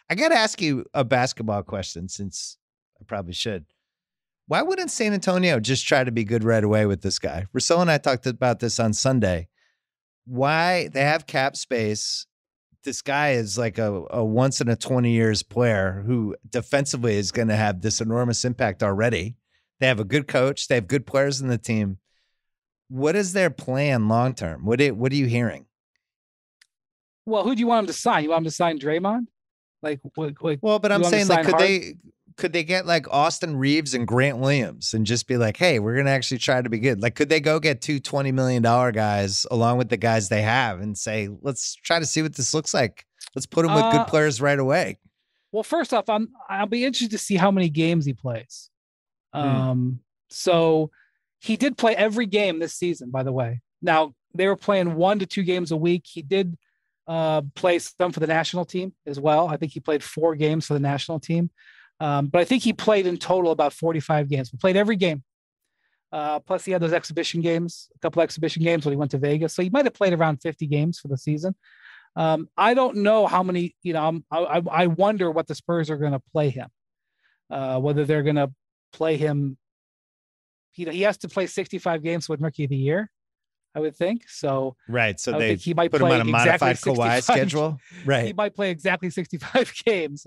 I got to ask you a basketball question since I probably should. Why wouldn't San Antonio just try to be good right away with this guy? Rousseau and I talked about this on Sunday. Why they have cap space. This guy is like a once in a 20 years player who defensively is going to have this enormous impact already. They have a good coach. They have good players in the team. What is their plan long term? What are you hearing? Well, who do you want him to sign? You want him to sign Draymond? Well, but I'm saying, like, could they get like Austin Reeves and Grant Williams and just be like, hey, we're going to actually try to be good? Like, could they go get two $20 million guys along with the guys they have and say, let's try to see what this looks like. Let's put them with good players right away. Well, first off, I'll be interested to see how many games he plays. So he did play every game this season, by the way. Now, they were playing 1 to 2 games a week. He did play some for the national team as well. I think he played 4 games for the national team. But I think he played in total about 45 games. He played every game. Plus, he had those exhibition games, a couple exhibition games when he went to Vegas. So he might have played around 50 games for the season. I don't know how many, I wonder what the Spurs are going to play him, whether they're going to play him. He has to play 65 games with Rookie of the Year, I would think. So right. So he might put play him on a modified Kawhi schedule. Right. He might play exactly 65 games.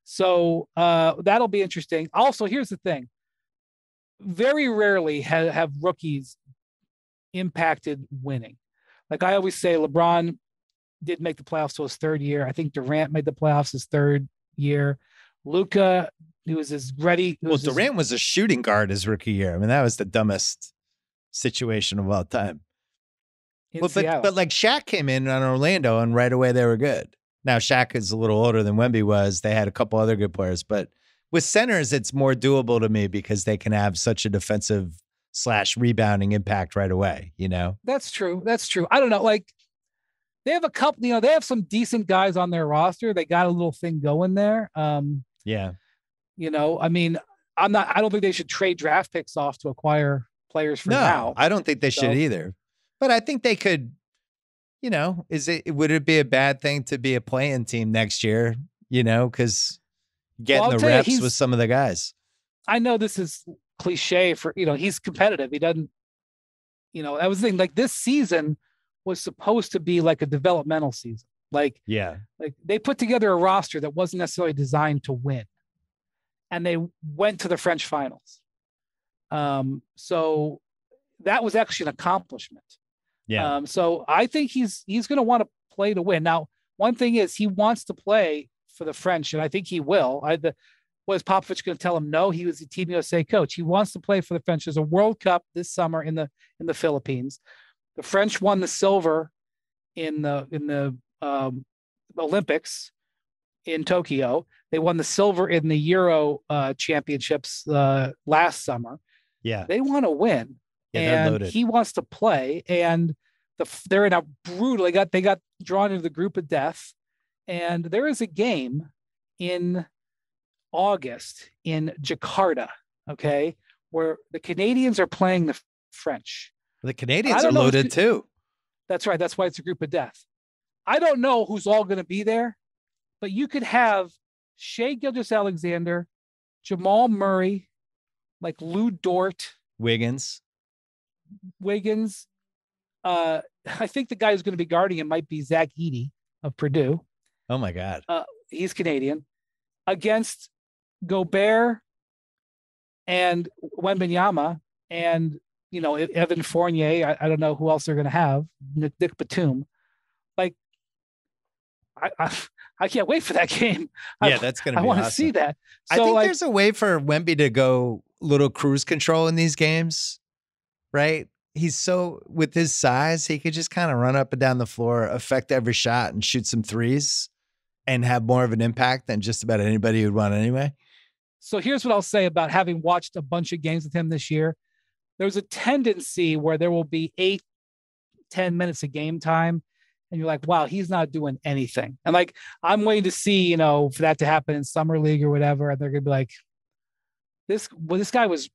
So that'll be interesting. Also, here's the thing. Very rarely have rookies impacted winning. Like I always say, LeBron did make the playoffs to his 3rd year. I think Durant made the playoffs his 3rd year. Luka, he was as ready. Durant was a shooting guard his rookie year. I mean, that was the dumbest situation of all time. But like Shaq came in on Orlando and right away they were good. Now Shaq is a little older than Wemby was. They had a couple other good players, but with centers, it's more doable to me because they can have such a defensive / rebounding impact right away. That's true. I don't know. Like they have a couple. They have some decent guys on their roster. They got a little thing going there. Yeah. I mean, I don't think they should trade draft picks off to acquire players for now. I don't think they should either. But I think they could. Would it be a bad thing to be a play-in team next year? Because getting the reps with some of the guys. I know this is cliche for, he's competitive. He doesn't, that was the thing. Like this season was supposed to be like a developmental season. Like they put together a roster that wasn't necessarily designed to win. And they went to the French finals. So that was actually an accomplishment. Yeah. So I think he's going to want to play to win. Now, one thing is he wants to play for the French, and I think he will. Was Popovich going to tell him no? He was the Team USA coach. He wants to play for the French. There's a World Cup this summer in the Philippines. The French won the silver in the Olympics in Tokyo. They won the silver in the Euro championships last summer. Yeah, they want to win. Yeah, and he wants to play, and they're in a brutal. They got drawn into the group of death, and there is a game in August in Jakarta, okay, where the Canadians are playing the French. The Canadians are loaded too. That's right. That's why it's a group of death. I don't know who's all going to be there, but you could have Shai Gilgeous-Alexander, Jamal Murray, like Lou Dort, Wiggins. I think the guy who's going to be guarding him might be Zach Edey of Purdue. Oh my God. He's Canadian. Against Gobert and Wembanyama and, Evan Fournier. I don't know who else they're going to have. Nick Batum. Like, I can't wait for that game. Yeah, that's going to be I want awesome. to see that. So, I think there's a way for Wemby to go little cruise control in these games, right? He's so, with his size, he could just kind of run up and down the floor, affect every shot and shoot some threes and have more of an impact than just about anybody would want anyway. So here's what I'll say about having watched a bunch of games with him this year. There's a tendency where there will be 8-10 minutes of game time. And you're like, wow, he's not doing anything. And like, I'm waiting to see, for that to happen in summer league or whatever. And they're going to be like, this guy was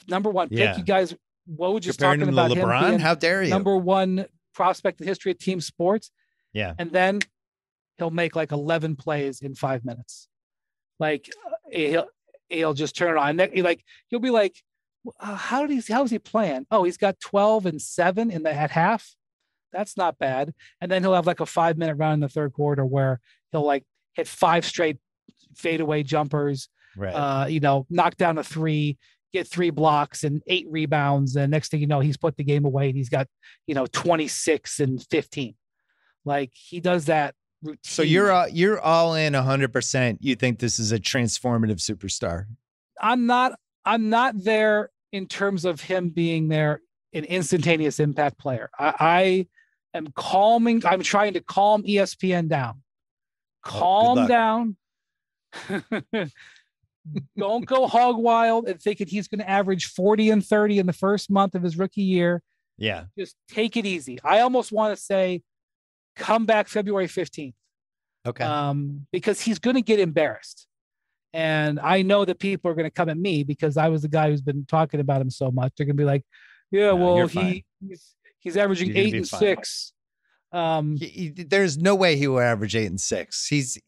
number one pick. You guys, what were just talking about LeBron? Him How dare you? Number one prospect in the history of team sports. Yeah. And then he'll make like 11 plays in 5 minutes. Like he'll just turn it on. Like he'll be like, how is he playing? Oh, he's got 12 and 7 at half. That's not bad. And then he'll have like a 5-minute run in the third quarter where he'll like hit 5 straight fadeaway jumpers, right? Knock down a 3, get 3 blocks and 8 rebounds. And next thing you know, he's put the game away and he's got, 26 and 15. Like he does that routinely. So you're all in 100%. You think this is a transformative superstar? I'm not there in terms of him being there, an instantaneous impact player. I am calming. I'm trying to calm ESPN down. Calm down. Don't go hog wild and thinking he's going to average 40 and 30 in the first month of his rookie year. Yeah. Just take it easy. I almost want to say come back February 15th. Okay. Because he's going to get embarrassed. And I know that people are going to come at me because I was the guy who's been talking about him so much. They're going to be like, yeah, well, he's averaging 8 and 6. There's no way he will average 8 and 6.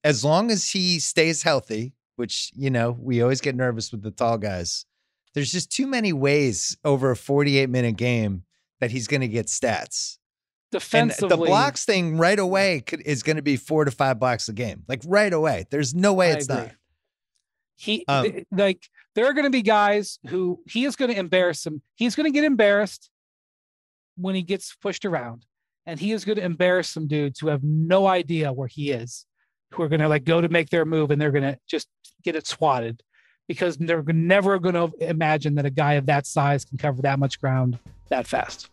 As long as he stays healthy, which, we always get nervous with the tall guys. There's just too many ways over a 48-minute game that he's going to get stats. Defensively, and the blocks thing right away is going to be 4 to 5 blocks a game, like right away. There's no way it's not. There are going to be guys who he is going to embarrass them. He's going to get embarrassed when he gets pushed around, and he is going to embarrass some dudes who have no idea where he is, who are going to go to make their move, and they're going to just get it swatted because they're never going to imagine that a guy of that size can cover that much ground that fast.